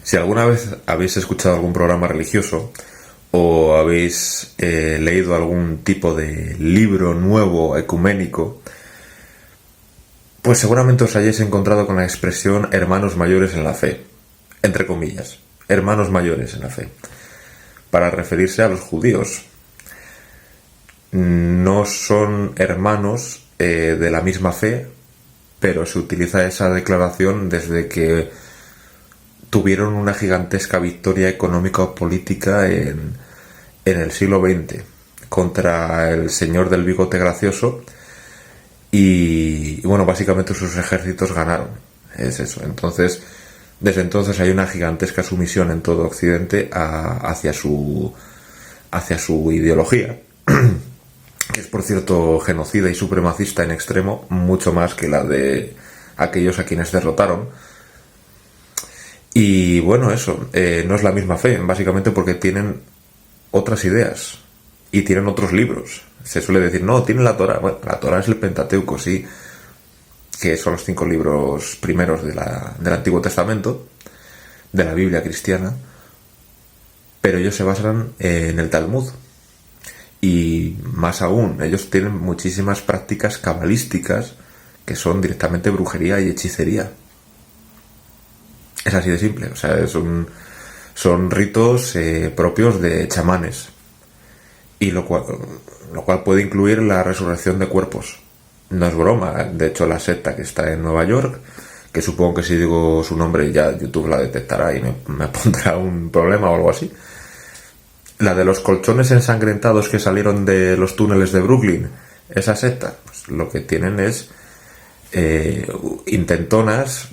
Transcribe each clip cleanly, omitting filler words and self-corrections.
Si alguna vez habéis escuchado algún programa religioso o habéis leído algún tipo de libro nuevo ecuménico, pues seguramente os hayáis encontrado con la expresión hermanos mayores en la fe, entre comillas, hermanos mayores en la fe, para referirse a los judíos. No son hermanos de la misma fe, pero se utiliza esa declaración desde que tuvieron una gigantesca victoria económica o política en el siglo XX contra el señor del bigote gracioso y bueno, básicamente sus ejércitos ganaron. Es eso. Entonces, desde entonces hay una gigantesca sumisión en todo Occidente hacia su ideología, que es por cierto genocida y supremacista en extremo, mucho más que la de aquellos a quienes derrotaron. Y bueno, eso, no es la misma fe, básicamente porque tienen otras ideas y tienen otros libros. Se suele decir, no, tienen la Torá. Bueno, la Torá es el Pentateuco, sí, que son los 5 libros primeros del Antiguo Testamento, de la Biblia cristiana, pero ellos se basan en el Talmud. Y más aún, ellos tienen muchísimas prácticas cabalísticas que son directamente brujería y hechicería. Es así de simple, o sea, son ritos propios de chamanes, y lo cual puede incluir la resurrección de cuerpos. No es broma, de hecho la secta que está en Nueva York, que supongo que si digo su nombre ya YouTube la detectará y me pondrá un problema o algo así. La de los colchones ensangrentados que salieron de los túneles de Brooklyn, esa secta, pues lo que tienen es intentonas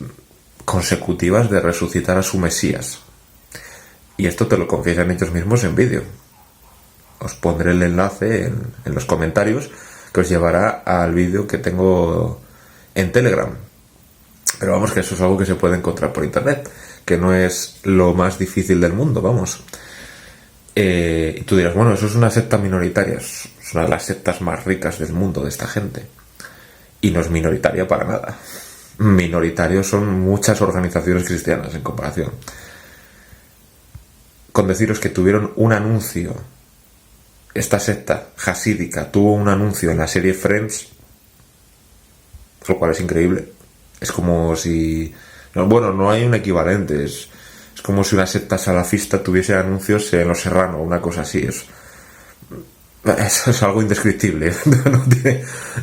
consecutivas de resucitar a su Mesías. Y esto te lo confiesan ellos mismos en vídeo. Os pondré el enlace en los comentarios que os llevará al vídeo que tengo en Telegram. Pero vamos, que eso es algo que se puede encontrar por internet, que no es lo más difícil del mundo, vamos. Y tú dirás, bueno, eso es una secta minoritaria, es una de las sectas más ricas del mundo de esta gente. Y no es minoritaria para nada. Minoritarios son muchas organizaciones cristianas en comparación. Con deciros que tuvieron un anuncio, esta secta jasídica tuvo un anuncio en la serie Friends, lo cual es increíble. Es como si... no hay un equivalente, es como si una secta salafista tuviese anuncios en Los Serrano, una cosa así. Eso es algo indescriptible.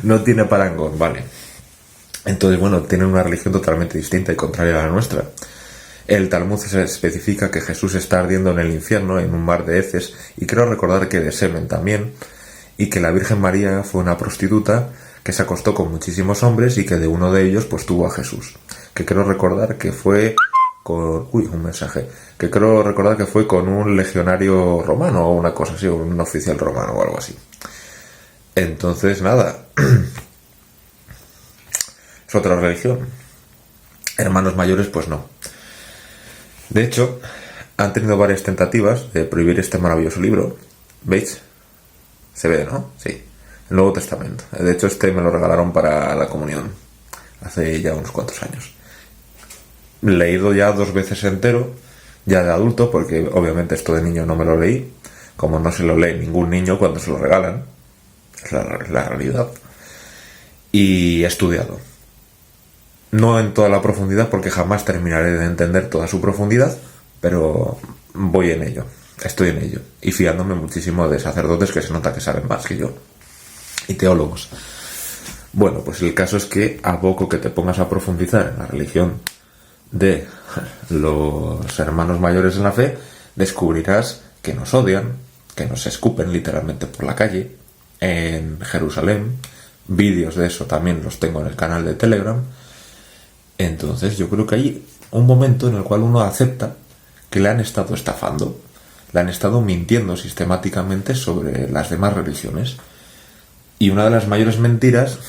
No tiene parangón, vale. Entonces, bueno, tienen una religión totalmente distinta y contraria a la nuestra. El Talmud se especifica que Jesús está ardiendo en el infierno, en un mar de heces, y creo recordar que de semen también, y que la Virgen María fue una prostituta que se acostó con muchísimos hombres y que de uno de ellos pues tuvo a Jesús. Que creo recordar que fue con... Que creo recordar que fue con un legionario romano o una cosa así, o un oficial romano o algo así. Entonces, nada... Es otra religión. Hermanos mayores, pues no. De hecho, han tenido varias tentativas de prohibir este maravilloso libro. ¿Veis? Se ve, ¿no? Sí. El Nuevo Testamento. De hecho, este me lo regalaron para la comunión. Hace ya unos cuantos años. Leído ya 2 veces entero, ya de adulto, porque obviamente esto de niño no me lo leí. Como no se lo lee ningún niño cuando se lo regalan. Es la realidad. Y he estudiado. No en toda la profundidad, porque jamás terminaré de entender toda su profundidad, pero voy en ello, estoy en ello, y fiándome muchísimo de sacerdotes que se nota que saben más que yo, y teólogos. Bueno, pues el caso es que a poco que te pongas a profundizar en la religión de los hermanos mayores en la fe, descubrirás que nos odian, que nos escupen literalmente por la calle, en Jerusalén. Vídeos de eso también los tengo en el canal de Telegram. Entonces yo creo que hay un momento en el cual uno acepta que le han estado estafando, le han estado mintiendo sistemáticamente sobre las demás religiones. Y una de las mayores mentiras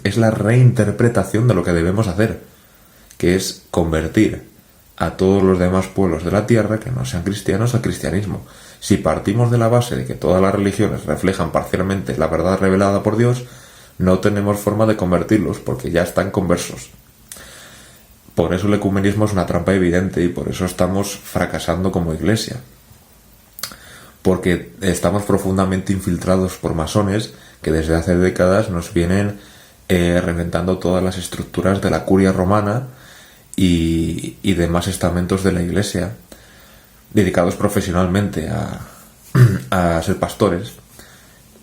es la reinterpretación de lo que debemos hacer, que es convertir a todos los demás pueblos de la tierra que no sean cristianos al cristianismo. Si partimos de la base de que todas las religiones reflejan parcialmente la verdad revelada por Dios, no tenemos forma de convertirlos porque ya están conversos. Por eso el ecumenismo es una trampa evidente y por eso estamos fracasando como iglesia. Porque estamos profundamente infiltrados por masones que desde hace décadas nos vienen reventando todas las estructuras de la curia romana y demás estamentos de la iglesia, dedicados profesionalmente a ser pastores.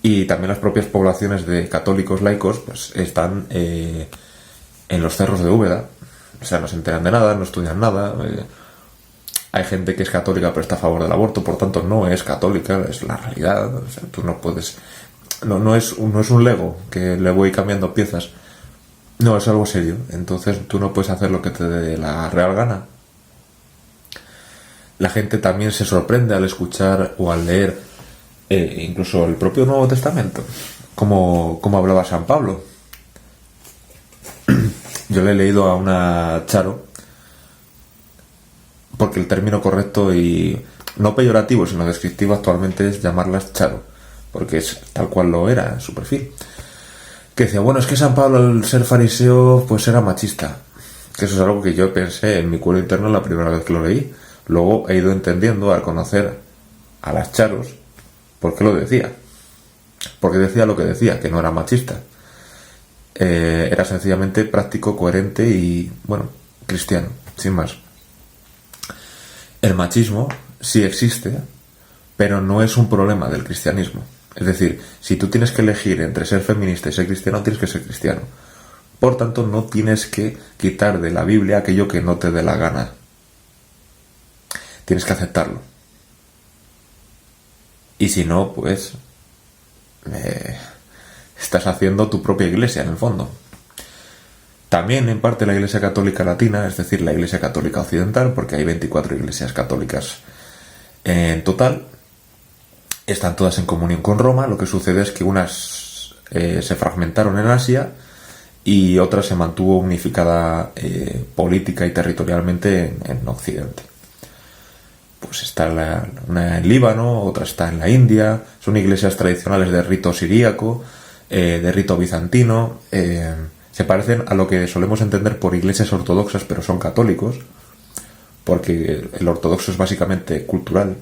Y también las propias poblaciones de católicos laicos pues están en los cerros de Úbeda. O sea, no se enteran de nada, no estudian nada. Hay gente que es católica pero está a favor del aborto, por tanto no es católica, es la realidad. O sea, tú no puedes... No es un Lego que le voy cambiando piezas. No, es algo serio. Entonces tú no puedes hacer lo que te dé la real gana. La gente también se sorprende al escuchar o al leer incluso el propio Nuevo Testamento, como hablaba San Pablo. Yo le he leído a una Charo, porque el término correcto y no peyorativo sino descriptivo actualmente es llamarlas Charo, porque es tal cual lo era en su perfil, que decía, bueno, es que San Pablo al ser fariseo pues era machista, que eso es algo que yo pensé en mi cuero interno la primera vez que lo leí. Luego he ido entendiendo al conocer a las Charos por qué lo decía, porque decía lo que decía, que no era machista. Era sencillamente práctico, coherente y, bueno, cristiano, sin más. El machismo sí existe, pero no es un problema del cristianismo. Es decir, si tú tienes que elegir entre ser feminista y ser cristiano, tienes que ser cristiano. Por tanto, no tienes que quitar de la Biblia aquello que no te dé la gana. Tienes que aceptarlo. Y si no, pues... estás haciendo tu propia iglesia, en el fondo. También, en parte, la Iglesia Católica Latina, es decir, la Iglesia Católica Occidental, porque hay 24 iglesias católicas en total, están todas en comunión con Roma. Lo que sucede es que unas se fragmentaron en Asia y otra se mantuvo unificada política y territorialmente en Occidente. Pues está una en Líbano, otra está en la India. Son iglesias tradicionales de rito siríaco, de rito bizantino. Se parecen a lo que solemos entender por iglesias ortodoxas, pero son católicos, porque el ortodoxo es básicamente cultural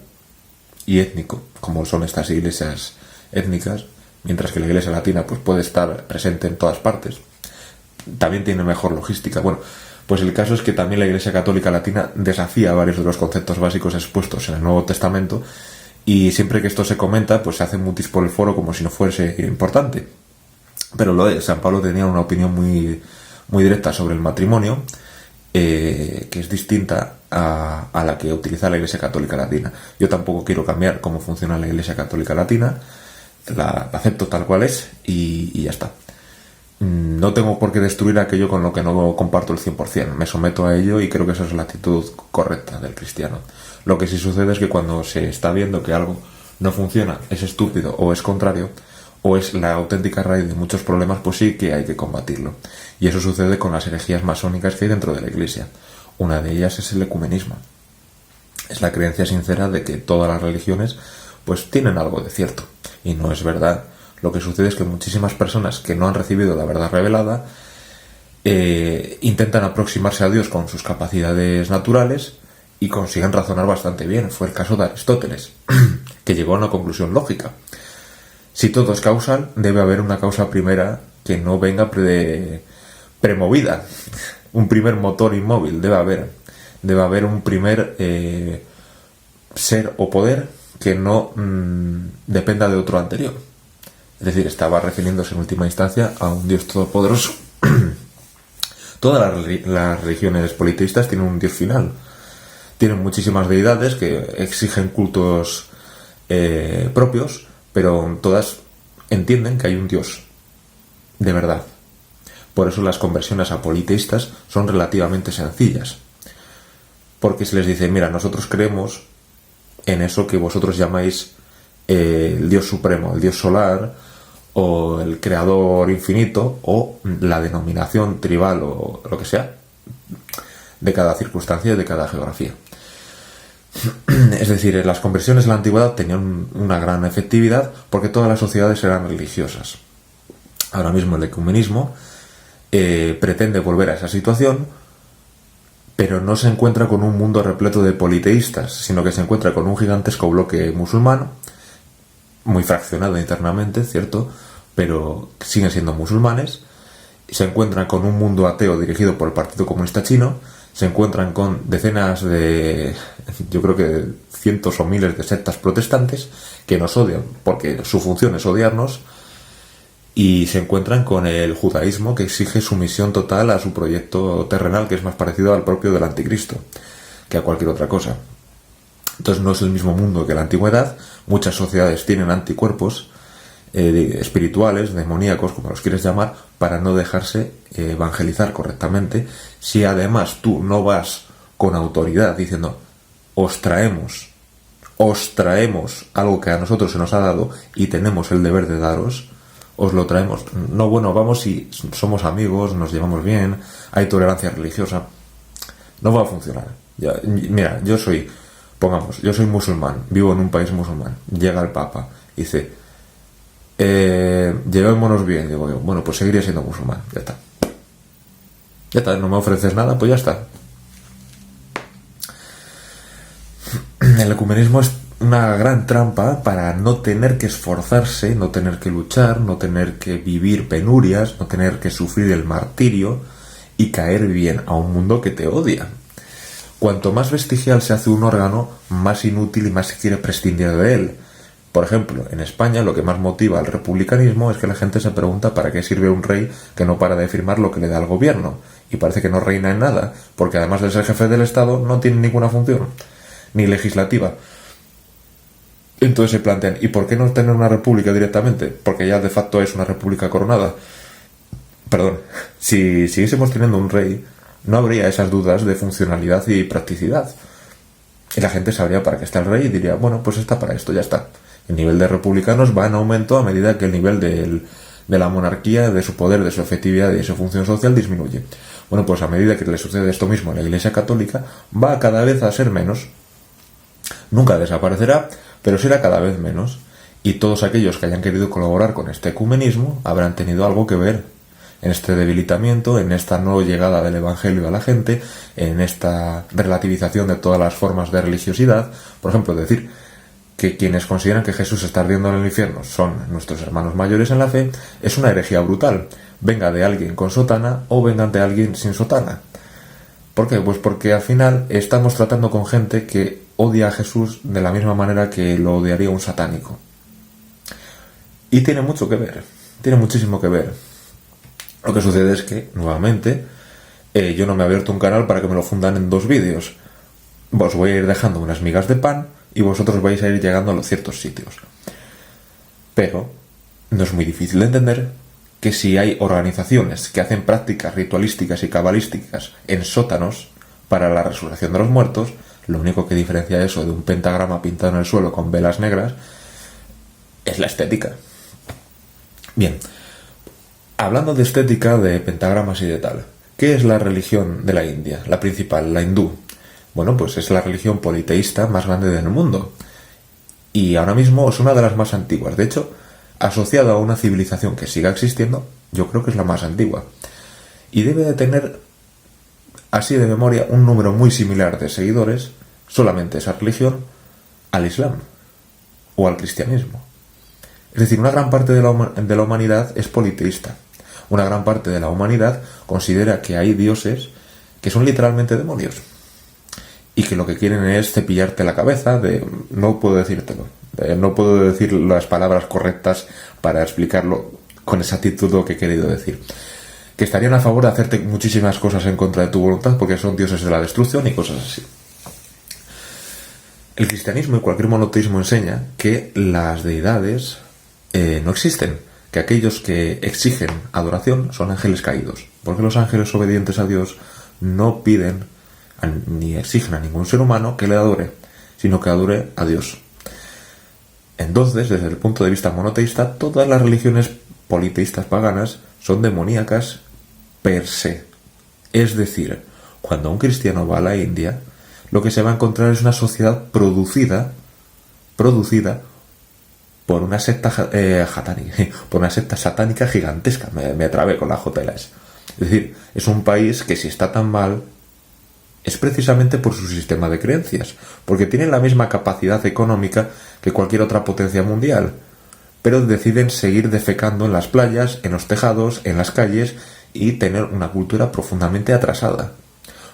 y étnico, como son estas iglesias étnicas, mientras que la iglesia latina pues puede estar presente en todas partes. También tiene mejor logística. Bueno, pues el caso es que también la Iglesia Católica Latina desafía varios de los conceptos básicos expuestos en el Nuevo Testamento, y siempre que esto se comenta pues se hace mutis por el foro como si no fuese importante. Pero lo de San Pablo tenía una opinión muy, muy directa sobre el matrimonio, que es distinta a la que utiliza la Iglesia Católica Latina. Yo tampoco quiero cambiar cómo funciona la Iglesia Católica Latina, la acepto tal cual es y ya está. No tengo por qué destruir aquello con lo que no comparto el 100%. Me someto a ello y creo que esa es la actitud correcta del cristiano. Lo que sí sucede es que cuando se está viendo que algo no funciona, es estúpido o es contrario, o es la auténtica raíz de muchos problemas, pues sí que hay que combatirlo. Y eso sucede con las herejías masónicas que hay dentro de la Iglesia. Una de ellas es el ecumenismo. Es la creencia sincera de que todas las religiones pues tienen algo de cierto. Y no es verdad. Lo que sucede es que muchísimas personas que no han recibido la verdad revelada intentan aproximarse a Dios con sus capacidades naturales y consiguen razonar bastante bien. Fue el caso de Aristóteles, que llegó a una conclusión lógica. Si todo es causal, debe haber una causa primera que no venga premovida. Un primer motor inmóvil debe haber. Debe haber un primer ser o poder que no dependa de otro anterior. Es decir, estaba refiriéndose en última instancia a un Dios todopoderoso. Todas las religiones politeístas tienen un Dios final. Tienen muchísimas deidades que exigen cultos propios, pero todas entienden que hay un Dios de verdad. Por eso las conversiones a politeístas son relativamente sencillas. Porque se les dice, mira, nosotros creemos en eso que vosotros llamáis el Dios supremo, el Dios solar, o el creador infinito, o la denominación tribal o lo que sea de cada circunstancia y de cada geografía. Es decir, las conversiones en la antigüedad tenían una gran efectividad porque todas las sociedades eran religiosas. Ahora mismo el ecumenismo pretende volver a esa situación, pero no se encuentra con un mundo repleto de politeístas, sino que se encuentra con un gigantesco bloque musulmán, muy fraccionado internamente, cierto, pero siguen siendo musulmanes. Se encuentran con un mundo ateo dirigido por el Partido Comunista Chino, se encuentran con decenas de, yo creo que cientos o miles de sectas protestantes que nos odian, porque su función es odiarnos, y se encuentran con el judaísmo, que exige sumisión total a su proyecto terrenal, que es más parecido al propio del anticristo que a cualquier otra cosa. Entonces no es el mismo mundo que la antigüedad. Muchas sociedades tienen anticuerpos espirituales, demoníacos, como los quieres llamar, para no dejarse evangelizar correctamente. Si además tú no vas con autoridad diciendo os traemos algo que a nosotros se nos ha dado y tenemos el deber de daros, os lo traemos. No, bueno, vamos si somos amigos, nos llevamos bien, hay tolerancia religiosa. No va a funcionar. Mira, yo soy musulmán, vivo en un país musulmán. Llega el Papa y dice, llevémonos bien. Digo yo, bueno, pues seguiré siendo musulmán. Ya está. Ya está, no me ofreces nada, pues ya está. El ecumenismo es una gran trampa para no tener que esforzarse, no tener que luchar, no tener que vivir penurias, no tener que sufrir el martirio y caer bien a un mundo que te odia. Cuanto más vestigial se hace un órgano, más inútil y más se quiere prescindir de él. Por ejemplo, en España lo que más motiva al republicanismo es que la gente se pregunta para qué sirve un rey que no para de firmar lo que le da al gobierno, y parece que no reina en nada, porque además de ser jefe del Estado no tiene ninguna función, ni legislativa. Entonces se plantean, ¿y por qué no tener una república directamente? Porque ya de facto es una república coronada. Perdón, si siguiésemos teniendo un rey, no habría esas dudas de funcionalidad y practicidad. Y la gente sabría para qué está el rey y diría, bueno, pues está para esto, ya está. El nivel de republicanos va en aumento a medida que el nivel de la monarquía, de su poder, de su efectividad y de su función social disminuye. Bueno, pues a medida que le sucede esto mismo a la Iglesia Católica, va cada vez a ser menos. Nunca desaparecerá, pero será cada vez menos. Y todos aquellos que hayan querido colaborar con este ecumenismo habrán tenido algo que ver en este debilitamiento, en esta no llegada del Evangelio a la gente, en esta relativización de todas las formas de religiosidad. Por ejemplo, decir que quienes consideran que Jesús está ardiendo en el infierno son nuestros hermanos mayores en la fe es una herejía brutal, venga de alguien con sotana o venga de alguien sin sotana. ¿Por qué? Pues porque al final estamos tratando con gente que odia a Jesús de la misma manera que lo odiaría un satánico. Y tiene mucho que ver, tiene muchísimo que ver. Lo que sucede es que, nuevamente, yo no me he abierto un canal para que me lo fundan en 2 vídeos. Os voy a ir dejando unas migas de pan y vosotros vais a ir llegando a los ciertos sitios. Pero no es muy difícil de entender que si hay organizaciones que hacen prácticas ritualísticas y cabalísticas en sótanos para la resurrección de los muertos, lo único que diferencia eso de un pentagrama pintado en el suelo con velas negras es la estética. Bien, hablando de estética, de pentagramas y de tal, ¿qué es la religión de la India? La principal, la hindú. Bueno, pues es la religión politeísta más grande del mundo. Y ahora mismo es una de las más antiguas. De hecho, asociada a una civilización que siga existiendo, yo creo que es la más antigua. Y debe de tener, así de memoria, un número muy similar de seguidores, solamente esa religión, al Islam o al cristianismo. Es decir, una gran parte de la humanidad es politeísta. Una gran parte de la humanidad considera que hay dioses que son literalmente demonios y que lo que quieren es cepillarte la cabeza. No puedo decírtelo, no puedo decir las palabras correctas para explicarlo con exactitud lo que he querido decir. Que estarían a favor de hacerte muchísimas cosas en contra de tu voluntad porque son dioses de la destrucción y cosas así. El cristianismo y cualquier monoteísmo enseña que las deidades no existen, que aquellos que exigen adoración son ángeles caídos, porque los ángeles obedientes a Dios no piden ni exigen a ningún ser humano que le adore, sino que adore a Dios. Entonces, desde el punto de vista monoteísta, todas las religiones politeístas paganas son demoníacas per se. Es decir, cuando un cristiano va a la India, lo que se va a encontrar es una sociedad producida por una secta por una secta satánica gigantesca. Me trabé con la J y la S. Es decir, es un país que si está tan mal es precisamente por su sistema de creencias, porque tienen la misma capacidad económica que cualquier otra potencia mundial, pero deciden seguir defecando en las playas, en los tejados, en las calles y tener una cultura profundamente atrasada,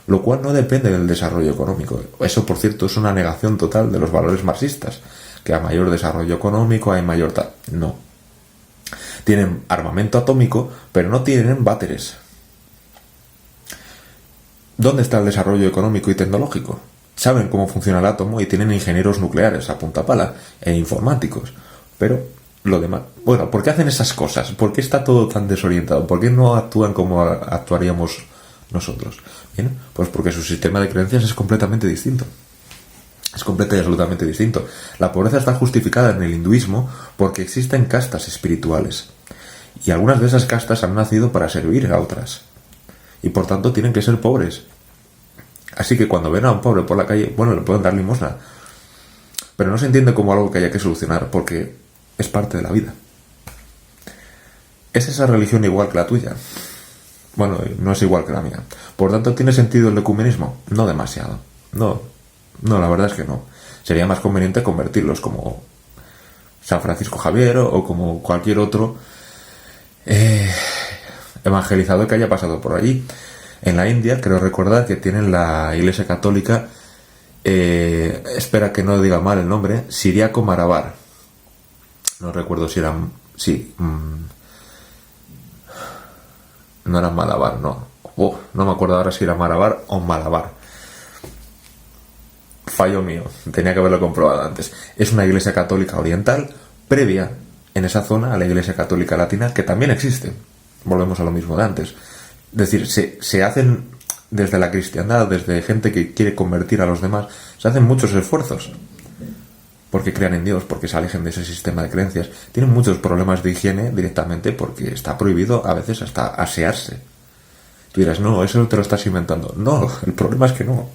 lo cual no depende del desarrollo económico. Eso, por cierto, es una negación total de los valores marxistas, que a mayor desarrollo económico hay mayor tal. No. Tienen armamento atómico, pero no tienen váteres. ¿Dónde está el desarrollo económico y tecnológico? Saben cómo funciona el átomo y tienen ingenieros nucleares a punta pala e informáticos, pero lo demás... Bueno, ¿por qué hacen esas cosas? ¿Por qué está todo tan desorientado? ¿Por qué no actúan como actuaríamos nosotros? Bien, pues porque su sistema de creencias es completamente distinto. Es completa y absolutamente distinto. La pobreza está justificada en el hinduismo porque existen castas espirituales. Y algunas de esas castas han nacido para servir a otras. Y por tanto tienen que ser pobres. Así que cuando ven a un pobre por la calle, bueno, le pueden dar limosna. Pero no se entiende como algo que haya que solucionar porque es parte de la vida. ¿Es esa religión igual que la tuya? Bueno, no es igual que la mía. Por tanto, ¿tiene sentido el ecumenismo? No demasiado. No, la verdad es que no. Sería más conveniente convertirlos como San Francisco Javier o como cualquier otro evangelizador que haya pasado por allí. En la India, creo recordar que tienen la Iglesia Católica, espera que no diga mal el nombre, Siriaco Malabar. No recuerdo si eran... Sí. No era Malabar, no. No me acuerdo ahora si era Malabar o Malabar. Fallo mío, tenía que haberlo comprobado antes. Es una iglesia católica oriental previa en esa zona a la iglesia católica latina, que también existe. Volvemos a lo mismo de antes. Es decir, se hacen desde la cristiandad, desde gente que quiere convertir a los demás, se hacen muchos esfuerzos porque crean en Dios, porque se alejen de ese sistema de creencias. Tienen muchos problemas de higiene directamente porque está prohibido a veces hasta asearse. Tú dirás, no, eso te lo estás inventando. No, el problema es que no.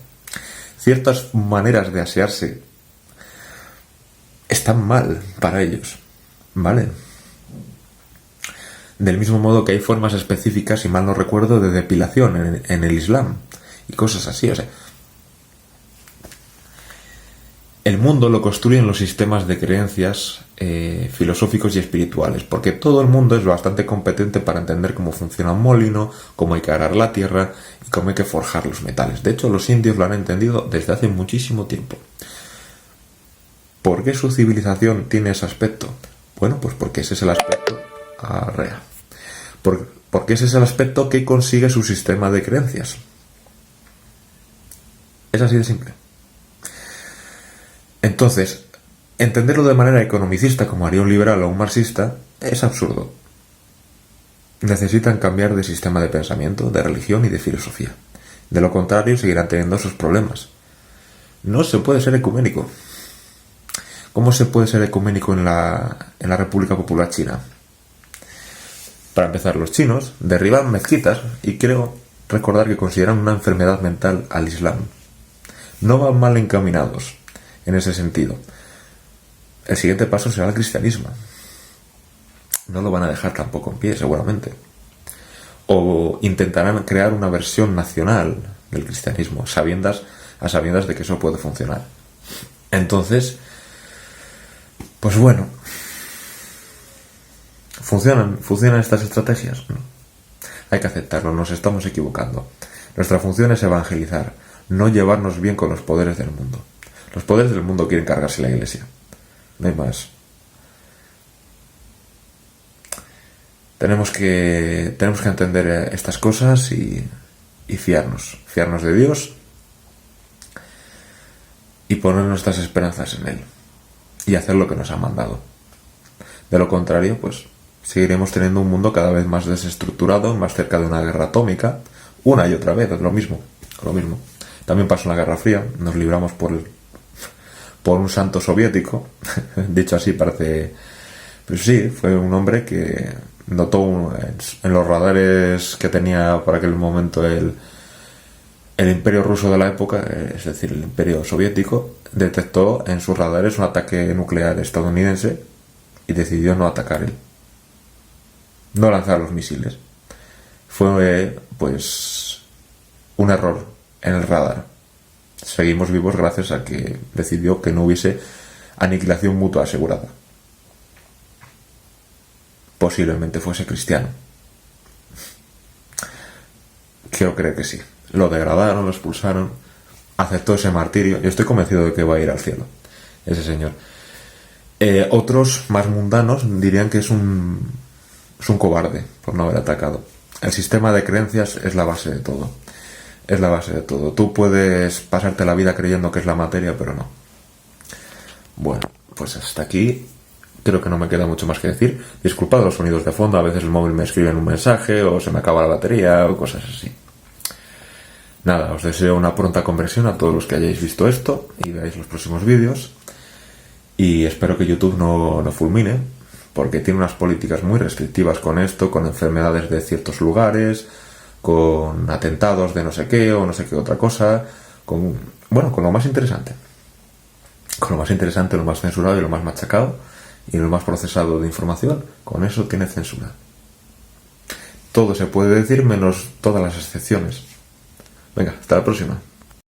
Ciertas maneras de asearse están mal para ellos, ¿vale? Del mismo modo que hay formas específicas, si mal no recuerdo, de depilación en el Islam y cosas así, o sea... El mundo lo construyen los sistemas de creencias filosóficos y espirituales, porque todo el mundo es bastante competente para entender cómo funciona un molino, cómo hay que arar la tierra y cómo hay que forjar los metales. De hecho, los indios lo han entendido desde hace muchísimo tiempo. ¿Por qué su civilización tiene ese aspecto? Bueno, pues porque ese es el aspecto... Porque ese es el aspecto que consigue su sistema de creencias. Es así de simple. Entonces, entenderlo de manera economicista como haría un liberal o un marxista es absurdo. Necesitan cambiar de sistema de pensamiento, de religión y de filosofía. De lo contrario, seguirán teniendo esos problemas. No se puede ser ecuménico. ¿Cómo se puede ser ecuménico en la República Popular China? Para empezar, los chinos derriban mezquitas y creo recordar que consideran una enfermedad mental al Islam. No van mal encaminados en ese sentido. El siguiente paso será el cristianismo. No lo van a dejar tampoco en pie, seguramente. O intentarán crear una versión nacional del cristianismo, a sabiendas de que eso puede funcionar. Entonces, pues bueno, ¿funcionan estas estrategias? No. Hay que aceptarlo, nos estamos equivocando. Nuestra función es evangelizar, no llevarnos bien con los poderes del mundo. Los poderes del mundo quieren cargarse la iglesia. No hay más. Tenemos que entender estas cosas y fiarnos de Dios y poner nuestras esperanzas en Él y hacer lo que nos ha mandado. De lo contrario, pues seguiremos teniendo un mundo cada vez más desestructurado, más cerca de una guerra atómica, una y otra vez, es lo mismo. También pasó en la Guerra Fría, nos libramos por un santo soviético, dicho así parece... Pues sí, fue un hombre que notó en los radares que tenía por aquel momento el imperio ruso de la época, es decir, el imperio soviético, detectó en sus radares un ataque nuclear estadounidense y decidió no atacar él. No lanzar los misiles. Fue, pues, un error en el radar. Seguimos vivos gracias a que decidió que no hubiese aniquilación mutua asegurada. Posiblemente fuese cristiano. Quiero creer que sí. Lo degradaron, lo expulsaron, aceptó ese martirio. Yo estoy convencido de que va a ir al cielo ese señor. Otros más mundanos dirían que es un cobarde por no haber atacado. El sistema de creencias es la base de todo. Es la base de todo. Tú puedes pasarte la vida creyendo que es la materia, pero no. Bueno, pues hasta aquí. Creo que no me queda mucho más que decir. Disculpad los sonidos de fondo. A veces el móvil me escribe un mensaje o se me acaba la batería o cosas así. Nada, os deseo una pronta conversión a todos los que hayáis visto esto y veáis los próximos vídeos. Y espero que YouTube no fulmine, porque tiene unas políticas muy restrictivas con esto, con enfermedades de ciertos lugares, con atentados de no sé qué o no sé qué otra cosa, con lo más interesante. Con lo más interesante, lo más censurado y lo más machacado y lo más procesado de información, con eso tiene censura. Todo se puede decir menos todas las excepciones. Venga, hasta la próxima.